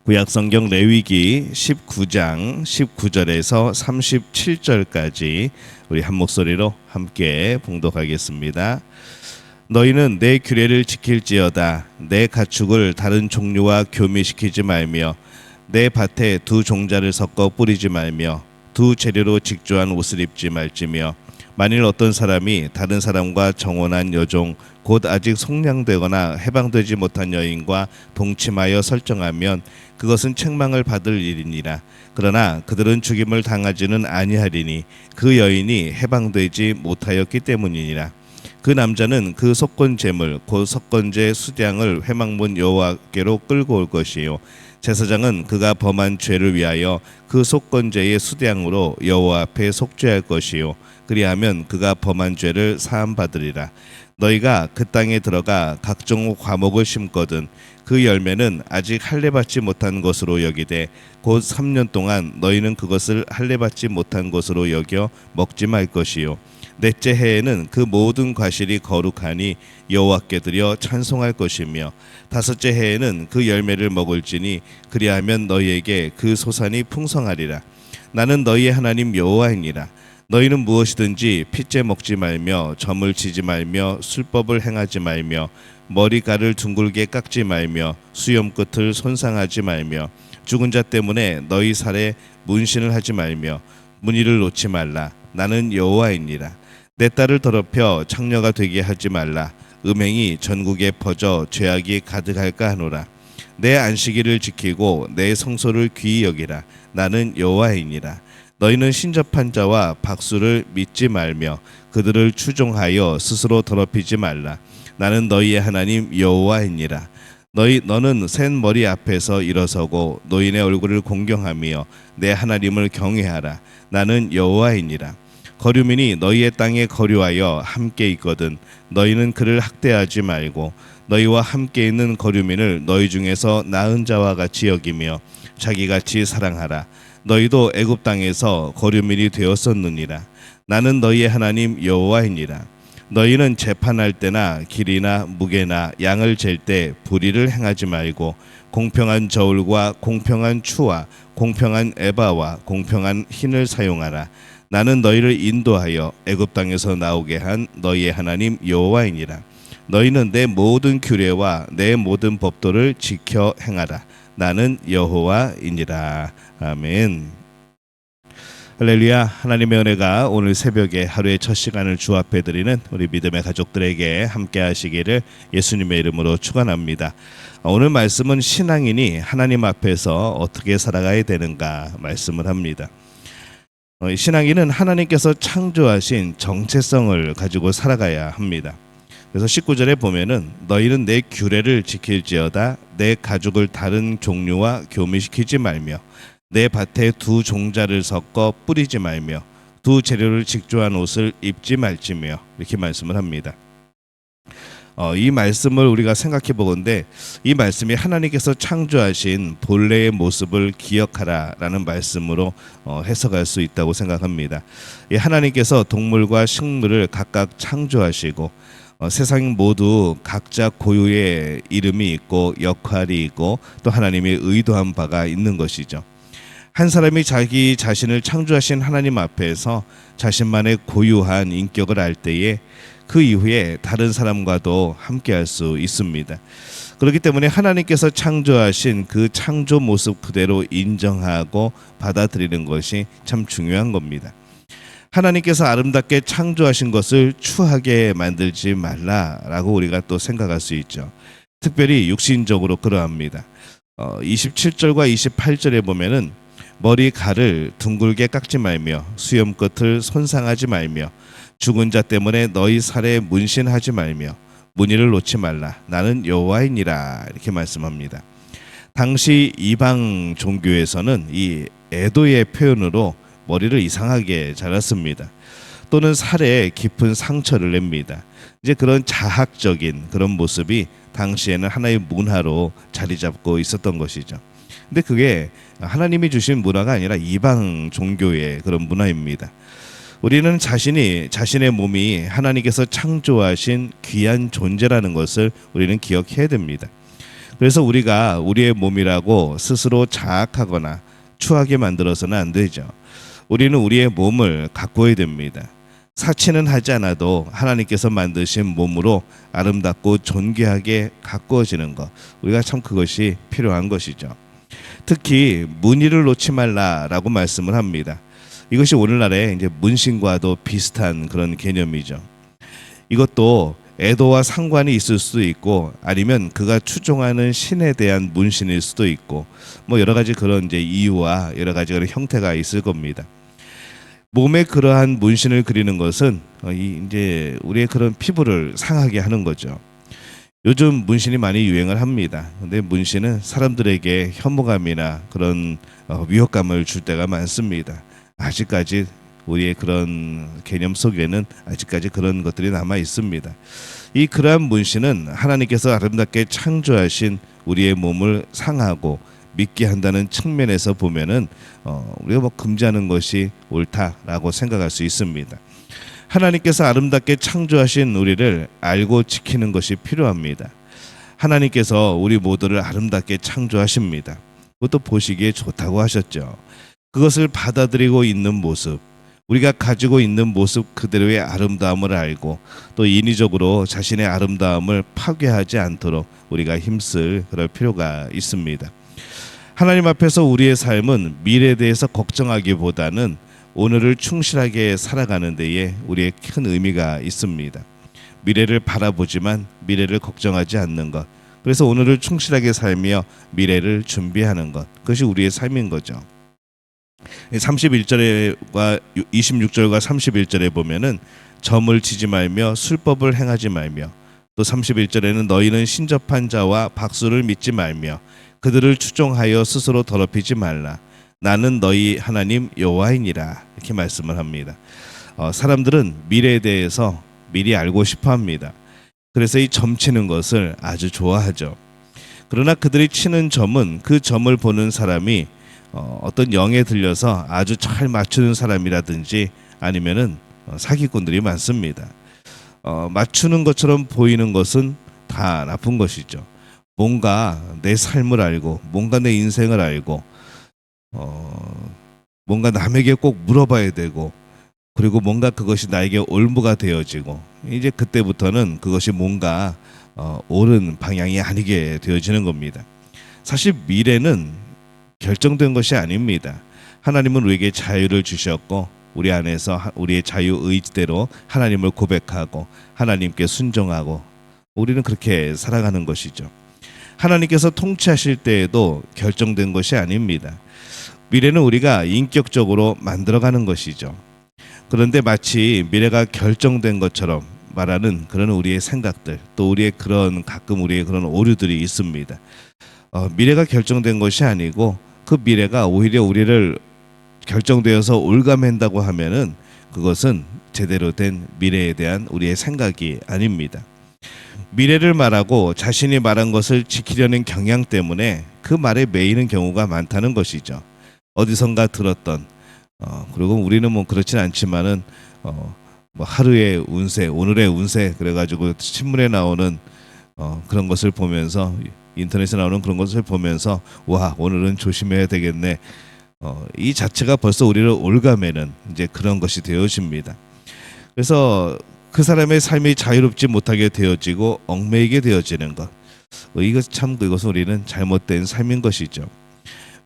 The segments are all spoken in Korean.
구약성경 레위기 19장 19절에서 37절까지 우리 한 목소리로 함께 봉독하겠습니다. 너희는 내 규례를 지킬지어다. 내 가축을 다른 종류와 교미시키지 말며 내 밭에 두 종자를 섞어 뿌리지 말며 두 재료로 직조한 옷을 입지 말지며 만일 어떤 사람이 다른 사람과 정혼한 여종 곧 아직 속량되거나 해방되지 못한 여인과 동침하여 설정하면 그것은 책망을 받을 일이니라. 그러나 그들은 죽임을 당하지는 아니하리니 그 여인이 해방되지 못하였기 때문이니라. 그 남자는 그 속건 제물 곧 속건제 수량을 회막문 여호와께로 끌고 올 것이요 제사장은 그가 범한 죄를 위하여 그 속건제의 수량으로 여호와 앞에 속죄할 것이요 그리하면 그가 범한 죄를 사함 받으리라. 너희가 그 땅에 들어가 각종 과목을 심거든 그 열매는 아직 할례 받지 못한 것으로 여기되 곧 3년 동안 너희는 그것을 할례 받지 못한 것으로 여겨 먹지 말 것이요 넷째 해에는 그 모든 과실이 거룩하니 여호와께 드려 찬송할 것이며 다섯째 해에는 그 열매를 먹을지니 그리하면 너희에게 그 소산이 풍성하리라. 나는 너희의 하나님 여호와이니라. 너희는 무엇이든지 핏째 먹지 말며 점을 치지 말며 술법을 행하지 말며 머리카락을 둥글게 깎지 말며 수염 끝을 손상하지 말며 죽은 자 때문에 너희 살에 문신을 하지 말며 무늬를 놓지 말라. 나는 여호와이니라. 내 딸을 더럽혀 창녀가 되게 하지 말라. 음행이 전국에 퍼져 죄악이 가득할까 하노라. 내 안식일을 지키고 내 성소를 귀히 여기라. 나는 여호와이니라. 너희는 신접한 자와 박수를 믿지 말며 그들을 추종하여 스스로 더럽히지 말라. 나는 너희의 하나님 여호와이니라. 너는 센 머리 앞에서 일어서고 노인의 얼굴을 공경하며 내 하나님을 경외하라. 나는 여호와이니라. 거류민이 너희의 땅에 거류하여 함께 있거든 너희는 그를 학대하지 말고 너희와 함께 있는 거류민을 너희 중에서 나은 자와 같이 여기며 자기같이 사랑하라. 너희도 애굽 땅에서 거류민이 되었었느니라. 나는 너희의 하나님 여호와이니라. 너희는 재판할 때나 길이나 무게나 양을 잴 때 불의를 행하지 말고 공평한 저울과 공평한 추와 공평한 에바와 공평한 흰을 사용하라. 나는 너희를 인도하여 애굽 땅에서 나오게 한 너희의 하나님 여호와이니라. 너희는 내 모든 규례와 내 모든 법도를 지켜 행하라. 나는 여호와이니라. 아멘. 할렐루야. 하나님의 은혜가 오늘 새벽에 하루의 첫 시간을 주 앞에 드리는 우리 믿음의 가족들에게 함께 하시기를 예수님의 이름으로 축원합니다. 오늘 말씀은 신앙인이 하나님 앞에서 어떻게 살아가야 되는가 말씀을 합니다. 신앙인은 하나님께서 창조하신 정체성을 가지고 살아가야 합니다. 그래서 19절에 보면은 너희는 내 규례를 지킬지어다. 내 가죽을 다른 종류와 교미시키지 말며 내 밭에 두 종자를 섞어 뿌리지 말며 두 재료를 직조한 옷을 입지 말지며 이렇게 말씀을 합니다. 이 말씀을 우리가 생각해 보건대 이 말씀이 하나님께서 창조하신 본래의 모습을 기억하라라는 말씀으로 해석할 수 있다고 생각합니다. 하나님께서 동물과 식물을 각각 창조하시고 세상 모두 각자 고유의 이름이 있고 역할이 있고 또 하나님의 의도한 바가 있는 것이죠. 한 사람이 자기 자신을 창조하신 하나님 앞에서 자신만의 고유한 인격을 알 때에 그 이후에 다른 사람과도 함께할 수 있습니다. 그렇기 때문에 하나님께서 창조하신 그 창조 모습 그대로 인정하고 받아들이는 것이 참 중요한 겁니다. 하나님께서 아름답게 창조하신 것을 추하게 만들지 말라라고 우리가 또 생각할 수 있죠. 특별히 육신적으로 그러합니다. 27절과 28절에 보면은 머리카락을 둥글게 깎지 말며 수염 끝을 손상하지 말며 죽은 자 때문에 너희 살에 문신하지 말며 무늬를 놓지 말라. 나는 여호와이니라. 이렇게 말씀합니다. 당시 이방 종교에서는 이 애도의 표현으로 머리를 이상하게 잘랐습니다. 또는 살에 깊은 상처를 냅니다. 이제 그런 자학적인 그런 모습이 당시에는 하나의 문화로 자리 잡고 있었던 것이죠. 근데 그게 하나님이 주신 문화가 아니라 이방 종교의 그런 문화입니다. 우리는 자신의 몸이 하나님께서 창조하신 귀한 존재라는 것을 우리는 기억해야 됩니다. 그래서 우리가 우리의 몸이라고 스스로 자학하거나 추하게 만들어서는 안 되죠. 우리는 우리의 몸을 가꿔야 됩니다. 사치는 하지 않아도 하나님께서 만드신 몸으로 아름답고 존귀하게 가꾸어지는 것, 우리가 참 그것이 필요한 것이죠. 특히 무늬를 놓지 말라라고 말씀을 합니다. 이것이 오늘날의 이제 문신과도 비슷한 그런 개념이죠. 이것도 애도와 상관이 있을 수도 있고, 아니면 그가 추종하는 신에 대한 문신일 수도 있고, 뭐 여러 가지 그런 이제 이유와 여러 가지 그런 형태가 있을 겁니다. 몸에 그러한 문신을 그리는 것은 이제 우리의 그런 피부를 상하게 하는 거죠. 요즘 문신이 많이 유행을 합니다. 근데 문신은 사람들에게 혐오감이나 그런 위협감을 줄 때가 많습니다. 아직까지 우리의 그런 개념 속에는 아직까지 그런 것들이 남아 있습니다. 이 그러한 문신은 하나님께서 아름답게 창조하신 우리의 몸을 상하고 믿게 한다는 측면에서 보면은 우리가 뭐 금지하는 것이 옳다라고 생각할 수 있습니다. 하나님께서 아름답게 창조하신 우리를 알고 지키는 것이 필요합니다. 하나님께서 우리 모두를 아름답게 창조하십니다. 그것도 보시기에 좋다고 하셨죠. 그것을 받아들이고 있는 모습, 우리가 가지고 있는 모습 그대로의 아름다움을 알고 또 인위적으로 자신의 아름다움을 파괴하지 않도록 우리가 힘쓸 그럴 필요가 있습니다. 하나님 앞에서 우리의 삶은 미래에 대해서 걱정하기보다는 오늘을 충실하게 살아가는 데에 우리의 큰 의미가 있습니다. 미래를 바라보지만 미래를 걱정하지 않는 것, 그래서 오늘을 충실하게 살며 미래를 준비하는 것, 그것이 우리의 삶인 거죠. 31절과 26절과 31절에 보면은 점을 치지 말며 술법을 행하지 말며, 또 31절에는 너희는 신접한 자와 박수를 믿지 말며 그들을 추종하여 스스로 더럽히지 말라. 나는 너희 하나님 여호와이니라. 이렇게 말씀을 합니다. 사람들은 미래에 대해서 미리 알고 싶어합니다. 그래서 이 점 치는 것을 아주 좋아하죠. 그러나 그들이 치는 점은 그 점을 보는 사람이 어떤 영에 들려서 아주 잘 맞추는 사람이라든지 아니면은 사기꾼들이 많습니다. 맞추는 것처럼 보이는 것은 다 나쁜 것이죠. 뭔가 내 삶을 알고 뭔가 내 인생을 알고 뭔가 남에게 꼭 물어봐야 되고, 그리고 뭔가 그것이 나에게 올무가 되어지고, 이제 그때부터는 그것이 뭔가 옳은 방향이 아니게 되어지는 겁니다. 사실 미래는 결정된 것이 아닙니다. 하나님은 우리에게 자유를 주셨고 우리 안에서 우리의 자유 의지대로 하나님을 고백하고 하나님께 순종하고 우리는 그렇게 살아가는 것이죠. 하나님께서 통치하실 때에도 결정된 것이 아닙니다. 미래는 우리가 인격적으로 만들어가는 것이죠. 그런데 마치 미래가 결정된 것처럼 말하는 그런 우리의 생각들, 또 우리의 그런 가끔 우리의 그런 오류들이 있습니다. 미래가 결정된 것이 아니고 그 미래가 오히려 우리를 결정되어서 올가맨다고 하면은 그것은 제대로 된 미래에 대한 우리의 생각이 아닙니다. 미래를 말하고 자신이 말한 것을 지키려는 경향 때문에 그 말에 매이는 경우가 많다는 것이죠. 어디선가 들었던 그리고 우리는 뭐 그렇진 않지만은 뭐 하루의 운세, 오늘의 운세 그래가지고 신문에 나오는 그런 것을 보면서, 인터넷에 나오는 그런 것을 보면서 와, 오늘은 조심해야 되겠네. 이 자체가 벌써 우리를 올가매는 이제 그런 것이 되어집니다. 그래서 그 사람의 삶이 자유롭지 못하게 되어지고 얽매이게 되어지는 것, 그것은 우리는 잘못된 삶인 것이죠.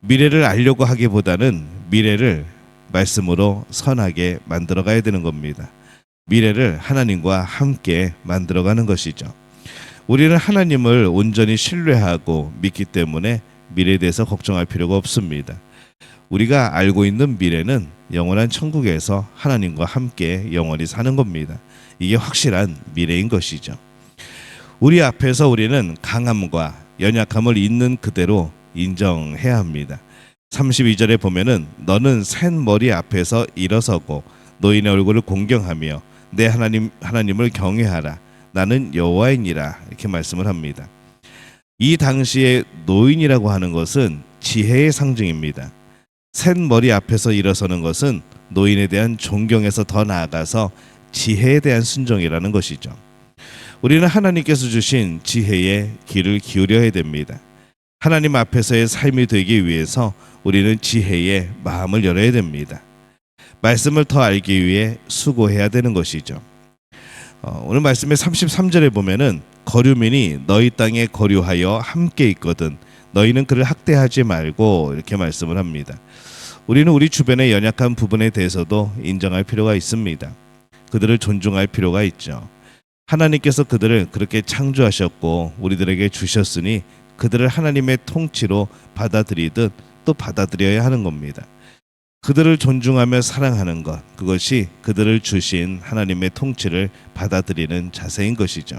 미래를 알려고 하기보다는 미래를 말씀으로 선하게 만들어가야 되는 겁니다. 미래를 하나님과 함께 만들어가는 것이죠. 우리는 하나님을 온전히 신뢰하고 믿기 때문에 미래에 대해서 걱정할 필요가 없습니다. 우리가 알고 있는 미래는 영원한 천국에서 하나님과 함께 영원히 사는 겁니다. 이게 확실한 미래인 것이죠. 우리 앞에서 우리는 강함과 연약함을 있는 그대로 인정해야 합니다. 32절에 보면은 너는 센 머리 앞에서 일어서고 노인의 얼굴을 공경하며 내 하나님을 경외하라. 나는 여호와이니라. 이렇게 말씀을 합니다. 이 당시에 노인이라고 하는 것은 지혜의 상징입니다. 센 머리 앞에서 일어서는 것은 노인에 대한 존경에서 더 나아가서 지혜에 대한 순종이라는 것이죠. 우리는 하나님께서 주신 지혜에 귀를 기울여야 됩니다. 하나님 앞에서의 삶이 되기 위해서 우리는 지혜에 마음을 열어야 됩니다. 말씀을 더 알기 위해 수고해야 되는 것이죠. 오늘 말씀의 33절에 보면은 거류민이 너희 땅에 거류하여 함께 있거든 너희는 그를 학대하지 말고 이렇게 말씀을 합니다. 우리는 우리 주변의 연약한 부분에 대해서도 인정할 필요가 있습니다. 그들을 존중할 필요가 있죠. 하나님께서 그들을 그렇게 창조하셨고 우리들에게 주셨으니 그들을 하나님의 통치로 받아들이듯 또 받아들여야 하는 겁니다. 그들을 존중하며 사랑하는 것, 그것이 그들을 주신 하나님의 통치를 받아들이는 자세인 것이죠.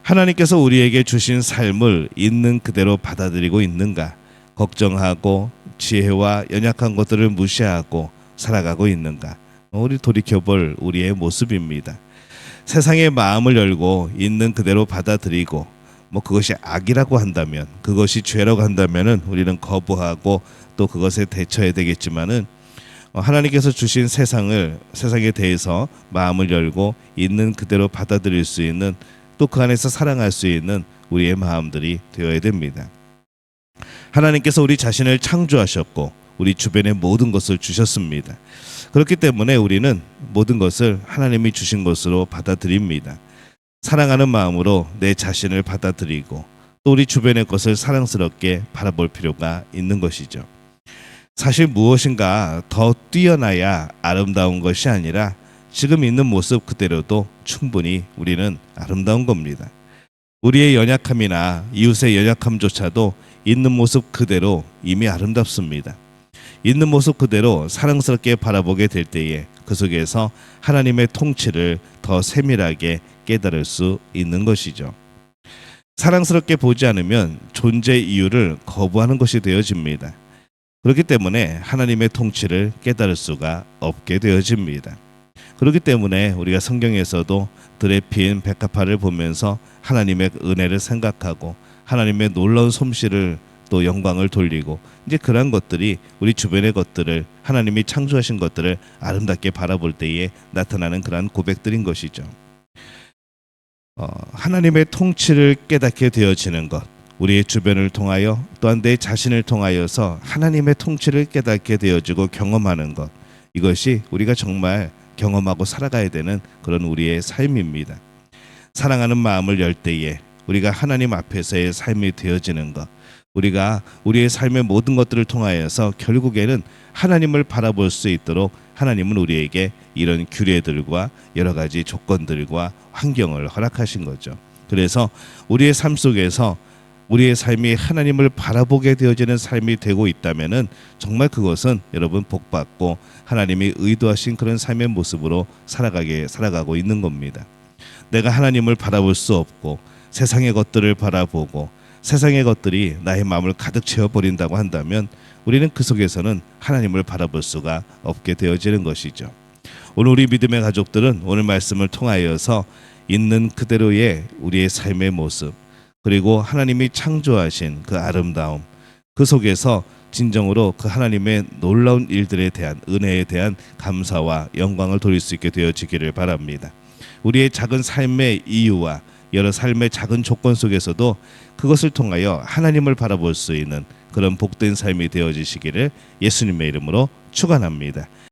하나님께서 우리에게 주신 삶을 있는 그대로 받아들이고 있는가? 걱정하고 지혜와 연약한 것들을 무시하고 살아가고 있는가? 우리 돌이켜볼 우리의 모습입니다. 세상의 마음을 열고 있는 그대로 받아들이고 그것이 악이라고 한다면, 그것이 죄라고 한다면은 우리는 거부하고 또 그것에 대처해야 되겠지만은 하나님께서 주신 세상에 대해서 마음을 열고 있는 그대로 받아들일 수 있는 또 그 안에서 사랑할 수 있는 우리의 마음들이 되어야 됩니다. 하나님께서 우리 자신을 창조하셨고 우리 주변의 모든 것을 주셨습니다. 그렇기 때문에 우리는 모든 것을 하나님이 주신 것으로 받아들입니다. 사랑하는 마음으로 내 자신을 받아들이고 또 우리 주변의 것을 사랑스럽게 바라볼 필요가 있는 것이죠. 사실 무엇인가 더 뛰어나야 아름다운 것이 아니라 지금 있는 모습 그대로도 충분히 우리는 아름다운 겁니다. 우리의 연약함이나 이웃의 연약함조차도 있는 모습 그대로 이미 아름답습니다. 있는 모습 그대로 사랑스럽게 바라보게 될 때에 그 속에서 하나님의 통치를 더 세밀하게 깨달을 수 있는 것이죠. 사랑스럽게 보지 않으면 존재 이유를 거부하는 것이 되어집니다. 그렇기 때문에 하나님의 통치를 깨달을 수가 없게 되어집니다. 그렇기 때문에 우리가 성경에서도 들에 핀 백합화를 보면서 하나님의 은혜를 생각하고 하나님의 놀라운 솜씨를 또 영광을 돌리고 이제 그러한 것들이 우리 주변의 것들을 하나님이 창조하신 것들을 아름답게 바라볼 때에 나타나는 그러한 고백들인 것이죠. 하나님의 통치를 깨닫게 되어지는 것, 우리의 주변을 통하여 또한 내 자신을 통하여서 하나님의 통치를 깨닫게 되어지고 경험하는 것, 이것이 우리가 정말 경험하고 살아가야 되는 그런 우리의 삶입니다. 사랑하는 마음을 열 때에 우리가 하나님 앞에서의 삶이 되어지는 것, 우리가 우리의 삶의 모든 것들을 통하여서 결국에는 하나님을 바라볼 수 있도록 하나님은 우리에게 이런 규례들과 여러 가지 조건들과 환경을 허락하신 거죠. 그래서 우리의 삶 속에서 우리의 삶이 하나님을 바라보게 되어지는 삶이 되고 있다면은 정말 여러분 복받고 하나님이 의도하신 그런 삶의 모습으로 살아가고 있는 겁니다. 내가 하나님을 바라볼 수 없고 세상의 것들을 바라보고 세상의 것들이 나의 마음을 가득 채워버린다고 한다면 우리는 그 속에서는 하나님을 바라볼 수가 없게 되어지는 것이죠. 오늘 우리 믿음의 가족들은 오늘 말씀을 통하여서 있는 그대로의 우리의 삶의 모습 그리고 하나님이 창조하신 그 아름다움 그 속에서 진정으로 그 하나님의 놀라운 일들에 대한 은혜에 대한 감사와 영광을 돌릴 수 있게 되어지기를 바랍니다. 우리의 작은 삶의 이유와 여러 삶의 작은 조건 속에서도 그것을 통하여 하나님을 바라볼 수 있는 그런 복된 삶이 되어지시기를 예수님의 이름으로 축원합니다.